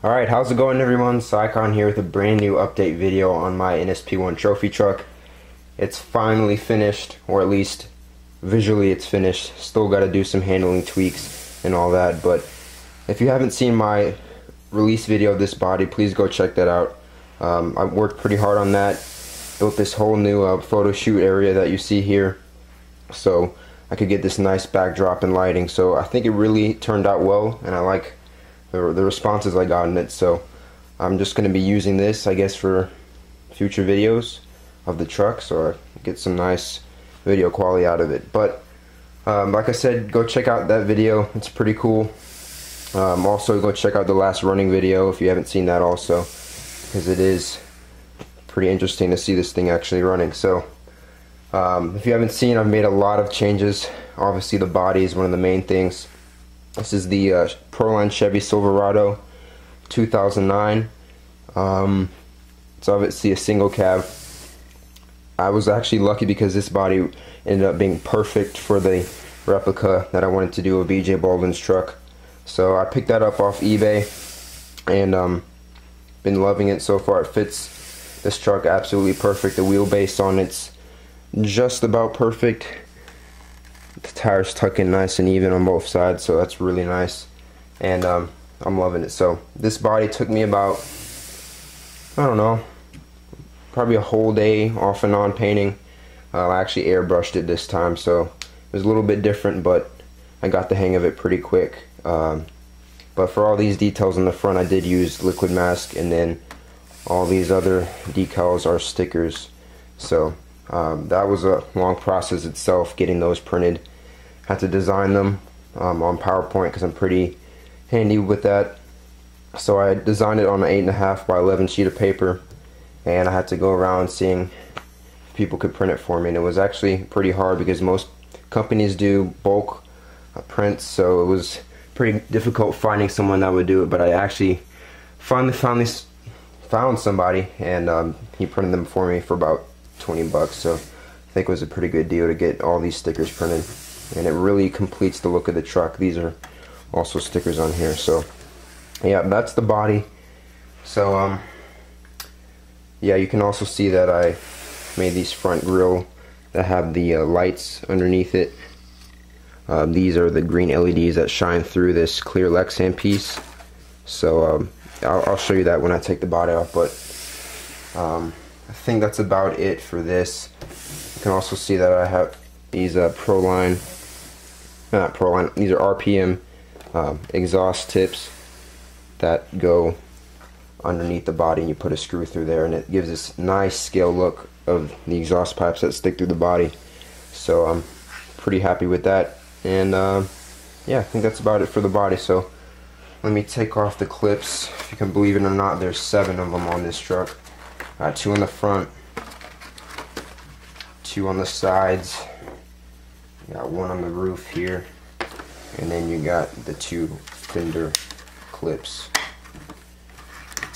Alright, how's it going everyone? Sycon here with a brand new update video on my NSP-1 trophy truck. It's finally finished, or at least visually it's finished. Still got to do some handling tweaks and all that, but if you haven't seen my release video of this body, please go check that out. I worked pretty hard on that. Built this whole new photo shoot area that you see here, so I could get this nice backdrop and lighting. So I think it really turned out well, and I like the responses I got in it. So I'm just going to be using this, I guess, for future videos of the truck, so I get some nice video quality out of it. But like I said, go check out that video. It's pretty cool. Also go check out the last running video if you haven't seen that also, because it is pretty interesting to see this thing actually running. So if you haven't seen, I've made a lot of changes. Obviously the body is one of the main things. This is the Proline Chevy Silverado 2009. It's obviously a single cab. I was actually lucky because this body ended up being perfect for the replica that I wanted to do of BJ Baldwin's truck. So I picked that up off eBay and been loving it so far. It fits this truck absolutely perfect. The wheelbase on it's just about perfect. The tires tuck in nice and even on both sides, so that's really nice, and I'm loving it. So this body took me about, I don't know, probably a whole day off and on painting. I actually airbrushed it this time, so it was a little bit different, but I got the hang of it pretty quick. But for all these details in the front, I did use liquid mask, and then all these other decals are stickers. So that was a long process itself, getting those printed. Had to design them on PowerPoint because I'm pretty handy with that. So I designed it on an 8.5 by 11 sheet of paper, and I had to go around seeing if people could print it for me. And it was actually pretty hard because most companies do bulk prints, so it was pretty difficult finding someone that would do it. But I actually finally found somebody, and he printed them for me for about 20 bucks. So I think it was a pretty good deal to get all these stickers printed, and it really completes the look of the truck. These are also stickers on here. So yeah, that's the body. So yeah, you can also see that I made these front grille that have the lights underneath it. These are the green LEDs that shine through this clear Lexan piece. So I'll show you that when I take the body off, but I think that's about it for this. You can also see that I have these Proline, not Proline, these are RPM exhaust tips that go underneath the body, and you put a screw through there, and it gives this nice scale look of the exhaust pipes that stick through the body. So I'm pretty happy with that, and yeah, I think that's about it for the body. So let me take off the clips. If you can believe it or not, there's 7 of them on this truck. 2 in the front, 2 on the sides, you got 1 on the roof here, and then you got the 2 fender clips.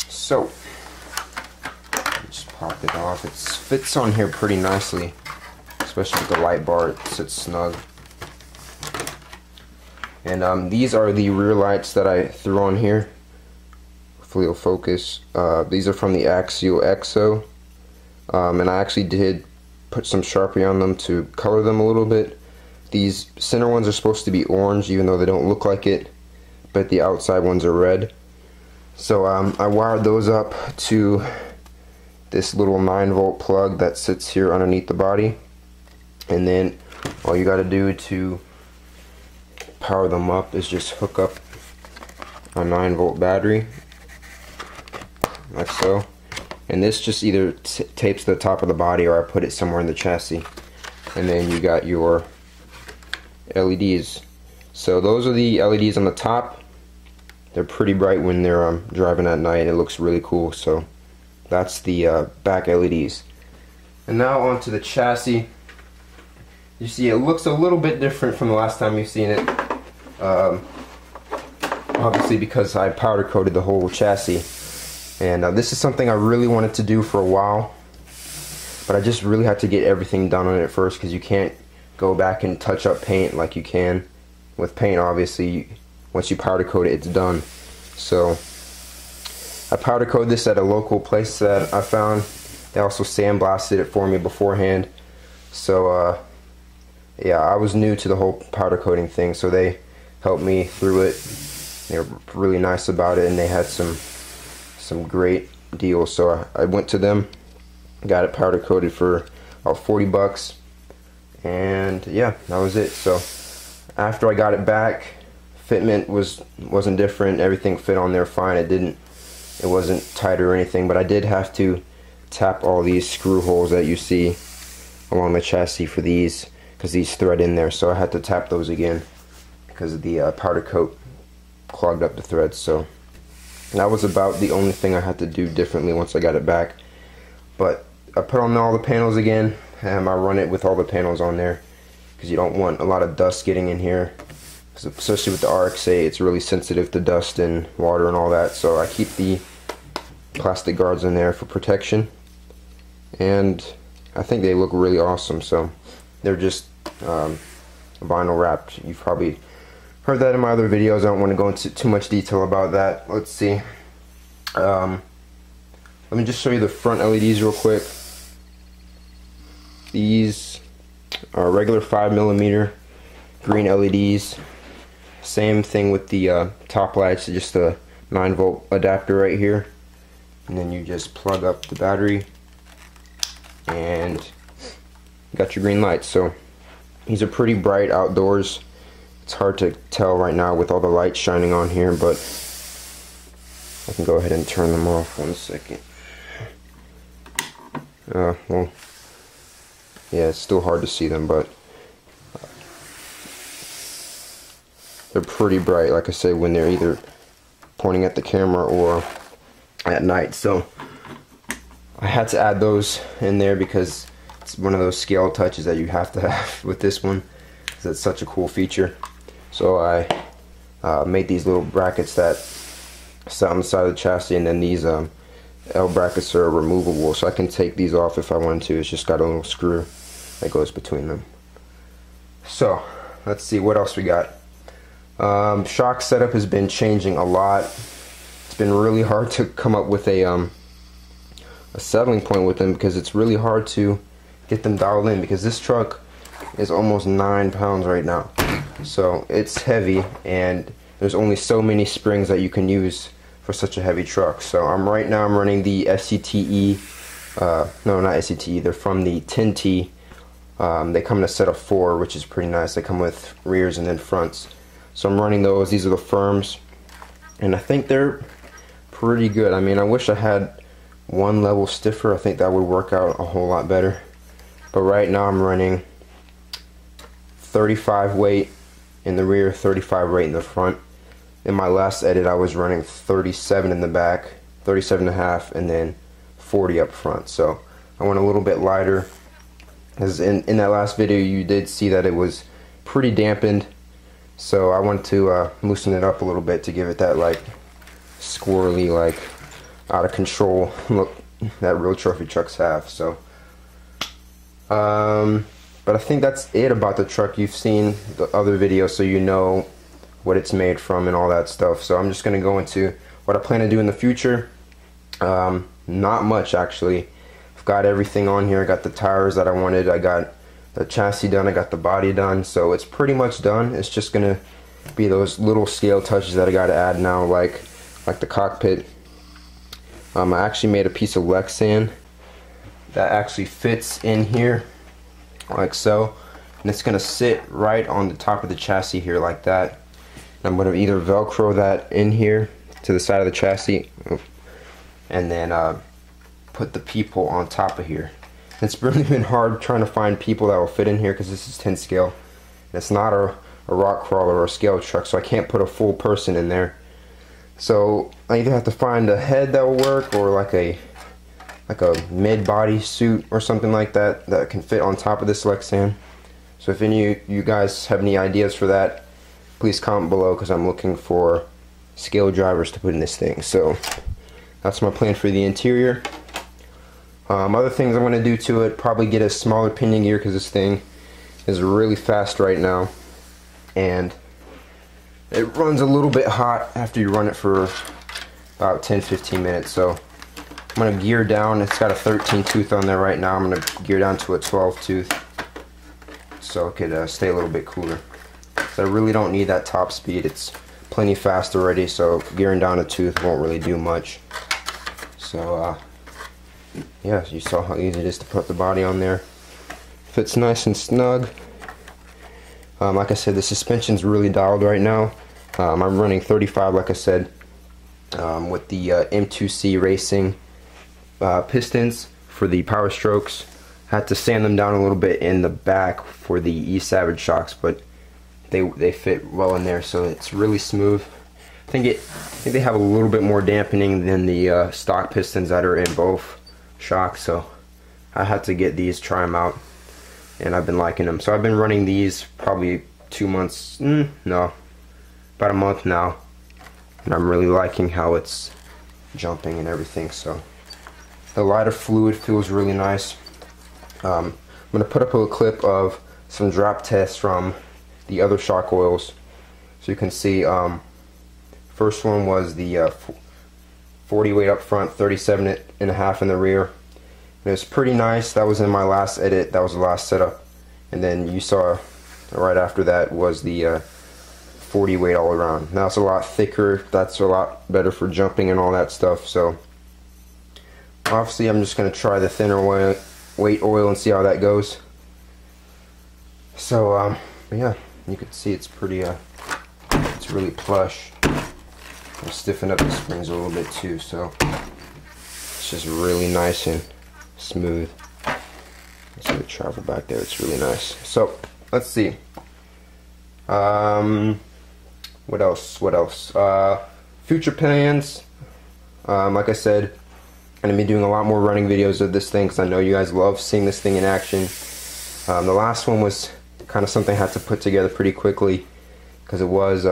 So just pop it off. It fits on here pretty nicely, especially with the light bar. It sits snug. And these are the rear lights that I threw on here. Hopefully it'll focus. These are from the Axial EXO, and I actually did put some Sharpie on them to color them a little bit. These center ones are supposed to be orange, even though they don't look like it, but the outside ones are red. So I wired those up to this little 9-volt plug that sits here underneath the body, and then all you got to do to power them up is just hook up a 9-volt battery, like so, and this just either tapes to the top of the body, or I put it somewhere in the chassis. And then you got your LEDs. So those are the LEDs on the top. They're pretty bright when they're driving at night. It looks really cool. So that's the back LEDs. And now onto the chassis. You see it looks a little bit different from the last time you've seen it. Obviously because I powder coated the whole chassis. And this is something I really wanted to do for a while, but I just really had to get everything done on it first, because you can't go back and touch up paint like you can with paint. Obviously once you powder coat it, it's done. So I powder coated this at a local place that I found. They also sandblasted it for me beforehand. So yeah, I was new to the whole powder coating thing, so they helped me through it. They were really nice about it, and they had some great deals. So I went to them, got it powder coated for about 40 bucks, and yeah, that was it. So after I got it back, fitment wasn't different. Everything fit on there fine. It wasn't tight or anything, but I did have to tap all these screw holes that you see along the chassis for these, because these thread in there. So I had to tap those again because the powder coat clogged up the threads. So that was about the only thing I had to do differently once I got it back. But I put on all the panels again, and I run it with all the panels on there, because you don't want a lot of dust getting in here, especially with the RX-8. It's really sensitive to dust and water and all that. So I keep the plastic guards in there for protection, and I think they look really awesome. So they're just vinyl wrapped. You've probably heard that in my other videos. I don't want to go into too much detail about that. Let's see. Let me just show you the front LEDs real quick. These are regular 5mm green LEDs. Same thing with the top lights, just a 9-volt adapter right here. And then you just plug up the battery and you got your green lights. So these are pretty bright outdoors. It's hard to tell right now with all the lights shining on here, but I can go ahead and turn them off 1 second. Well, yeah, it's still hard to see them, but they're pretty bright, like I said, when they're either pointing at the camera or at night. So I had to add those in there because it's one of those scale touches that you have to have with this one, because it's such a cool feature. So I made these little brackets that sit on the side of the chassis, and then these L brackets are removable, so I can take these off if I want to. It's just got a little screw that goes between them. So let's see what else we got. Shock setup has been changing a lot. It's been really hard to come up with a settling point with them, because it's really hard to get them dialed in, because this truck is almost 9 pounds right now. So it's heavy, and there's only so many springs that you can use for such a heavy truck. So right now I'm running the SCTE, no, not SCTE, they're from the 10T. They come in a set of 4, which is pretty nice. They come with rears and then fronts. So I'm running those. These are the firms, and I think they're pretty good. I mean, I wish I had one level stiffer. I think that would work out a whole lot better. But right now I'm running 35 weight in the rear, 35 weight in the front. In my last edit I was running 37 in the back, 37.5, and then 40 up front. So I went a little bit lighter, as in that last video you did see that it was pretty dampened. So I want to loosen it up a little bit to give it that like squirrely, like out of control look that real trophy trucks have. So but I think that's it about the truck. You've seen the other videos, so you know what it's made from and all that stuff. So I'm just going to go into what I plan to do in the future. Not much, actually. I've got everything on here. I got the tires that I wanted. I got the chassis done. I got the body done. So it's pretty much done. It's just going to be those little scale touches that I got to add now, like the cockpit. I actually made a piece of Lexan that actually fits in here like so, and it's going to sit right on the top of the chassis here like that. And I'm going to either Velcro that in here to the side of the chassis, and then put the peephole on top of here. It's really been hard trying to find people that will fit in here, because this is 10 scale. And it's not a rock crawler or a scale truck, so I can't put a full person in there. So I either have to find a head that will work, or like a mid-body suit or something like that that can fit on top of this Lexan. So if any of you guys have any ideas for that, please comment below, because I'm looking for scale drivers to put in this thing. So that's my plan for the interior. Other things I'm going to do to it, probably get a smaller pinion gear, because this thing is really fast right now, and it runs a little bit hot after you run it for about 10-15 minutes. So I'm going to gear down. It's got a 13 tooth on there right now. I'm going to gear down to a 12 tooth so it could stay a little bit cooler. So I really don't need that top speed. It's plenty fast already, so gearing down a tooth won't really do much. So yeah, you saw how easy it is to put the body on there. Fits nice and snug. Like I said, the suspension's really dialed right now. I'm running 35, like I said, with the M2C Racing pistons for the Powerstrokes. Had to sand them down a little bit in the back for the E-Savage shocks, but they fit well in there, so it's really smooth. I think they have a little bit more dampening than the stock pistons that are in both shocks, so I had to get these, try them out, and I've been liking them. So I've been running these probably 2 months, no, about a month now, and I'm really liking how it's jumping and everything. So the lighter fluid feels really nice. I'm going to put up a clip of some drop tests from the other shock oils, so you can see. First one was the 40 weight up front, 37.5 in the rear. It was pretty nice. That was in my last edit. That was the last setup. And then you saw right after that was the 40 weight all around. Now it's a lot thicker. That's a lot better for jumping and all that stuff. So obviously I'm just going to try the thinner weight oil and see how that goes. So yeah, you can see it's pretty it's really plush. I'll stiffen up the springs a little bit too, so it's just really nice and smooth. Let's see it travel back there. It's really nice. So let's see. What else? What else? Future plans. Like I said, I'm gonna be doing a lot more running videos of this thing because I know you guys love seeing this thing in action. The last one was kind of something I had to put together pretty quickly because it was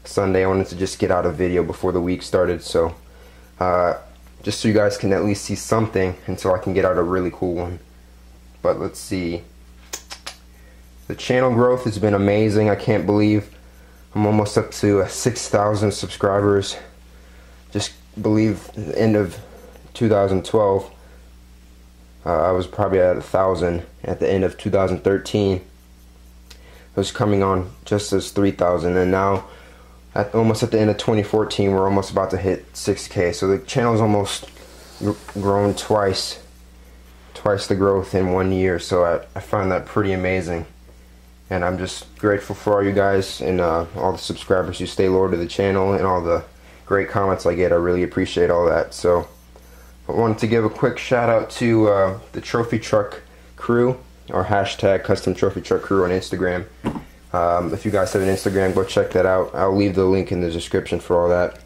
Sunday. I wanted to just get out a video before the week started, so just so you guys can at least see something until I can get out a really cool one. But let's see. The channel growth has been amazing. I can't believe I'm almost up to 6,000 subscribers. Just believe the end of 2012 I was probably at 1,000. At the end of 2013 it was coming on just as 3,000, and now almost at the end of 2014 we're almost about to hit 6K. So the channel's almost grown twice the growth in 1 year. So I find that pretty amazing, and I'm just grateful for all you guys and all the subscribers who stay loyal to the channel and all the great comments I get. I really appreciate all that. So I wanted to give a quick shout out to the Trophy Truck crew, or hashtag Custom Trophy Truck Crew on Instagram. If you guys have an Instagram, go check that out. I'll leave the link in the description for all that,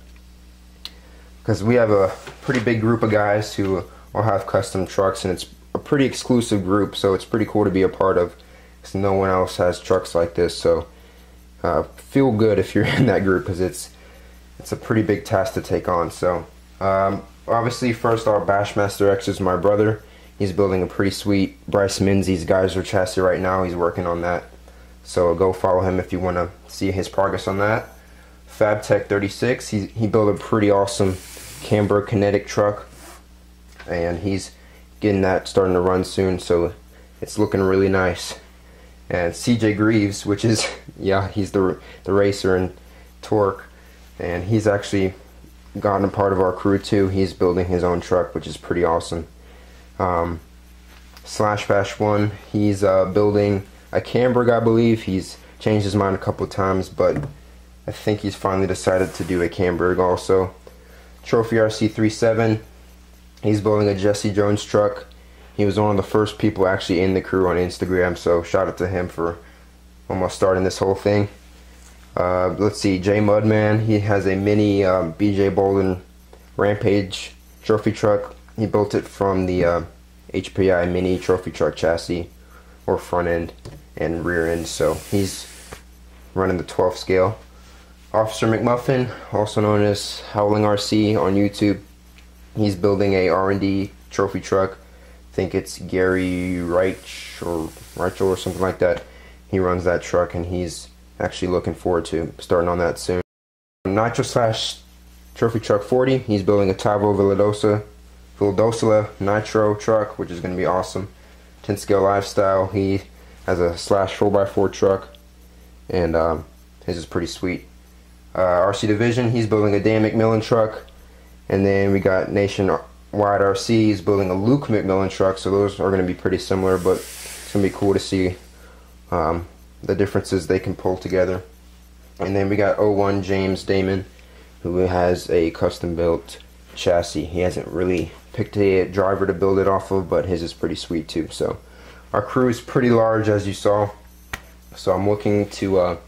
because we have a pretty big group of guys who all have custom trucks, and it's a pretty exclusive group, so it's pretty cool to be a part of because no one else has trucks like this. So feel good if you're in that group, because it's a pretty big task to take on. So obviously first our Bashmaster X is my brother. He's building a pretty sweet Bryce Menzies Geyser chassis right now. He's working on that. So go follow him if you want to see his progress on that. FabTech36, he built a pretty awesome Camber kinetic truck, and he's getting that starting to run soon, so it's looking really nice. And CJ Greaves, which is, yeah, he's the racer in Torque, and he's actually gotten a part of our crew too. He's building his own truck, which is pretty awesome. Slash Bash 1, he's building a Camberg, I believe. He's changed his mind a couple of times, but I think he's finally decided to do a Camberg also. Trophy RC37, he's building a Jesse Jones truck. He was one of the first people actually in the crew on Instagram, so shout out to him for almost starting this whole thing. Let's see, Jay Mudman, he has a mini BJ Bolden Rampage trophy truck. He built it from the HPI mini trophy truck chassis, or front end and rear end, so he's running the 12 scale. Officer McMuffin, also known as Howling RC on YouTube, he's building a R&D trophy truck. I think it's Gary Reichel or something like that. He runs that truck, and he's actually looking forward to starting on that soon. Nitro Slash Trophy Truck 40. He's building a Tavo Villadosula Nitro truck, which is going to be awesome. 10 scale lifestyle. He has a slash 4x4 truck, and his is pretty sweet. RC Division, he's building a Dan McMillan truck, and then we got Nationwide RC, he's building a Luke McMillan truck. So those are going to be pretty similar, but it's going to be cool to see the differences they can pull together. And then we got 01 James Damon, who has a custom built chassis. He hasn't really picked a driver to build it off of, but his is pretty sweet too. So our crew is pretty large, as you saw, so I'm looking to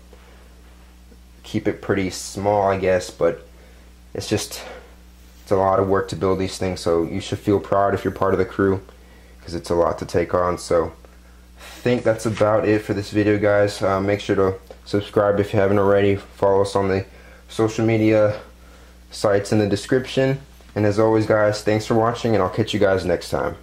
keep it pretty small, I guess, but it's a lot of work to build these things, so you should feel proud if you're part of the crew, because it's a lot to take on. So I think that's about it for this video, guys. Make sure to subscribe if you haven't already. Follow us on the social media sites in the description. And as always, guys, thanks for watching, and I'll catch you guys next time.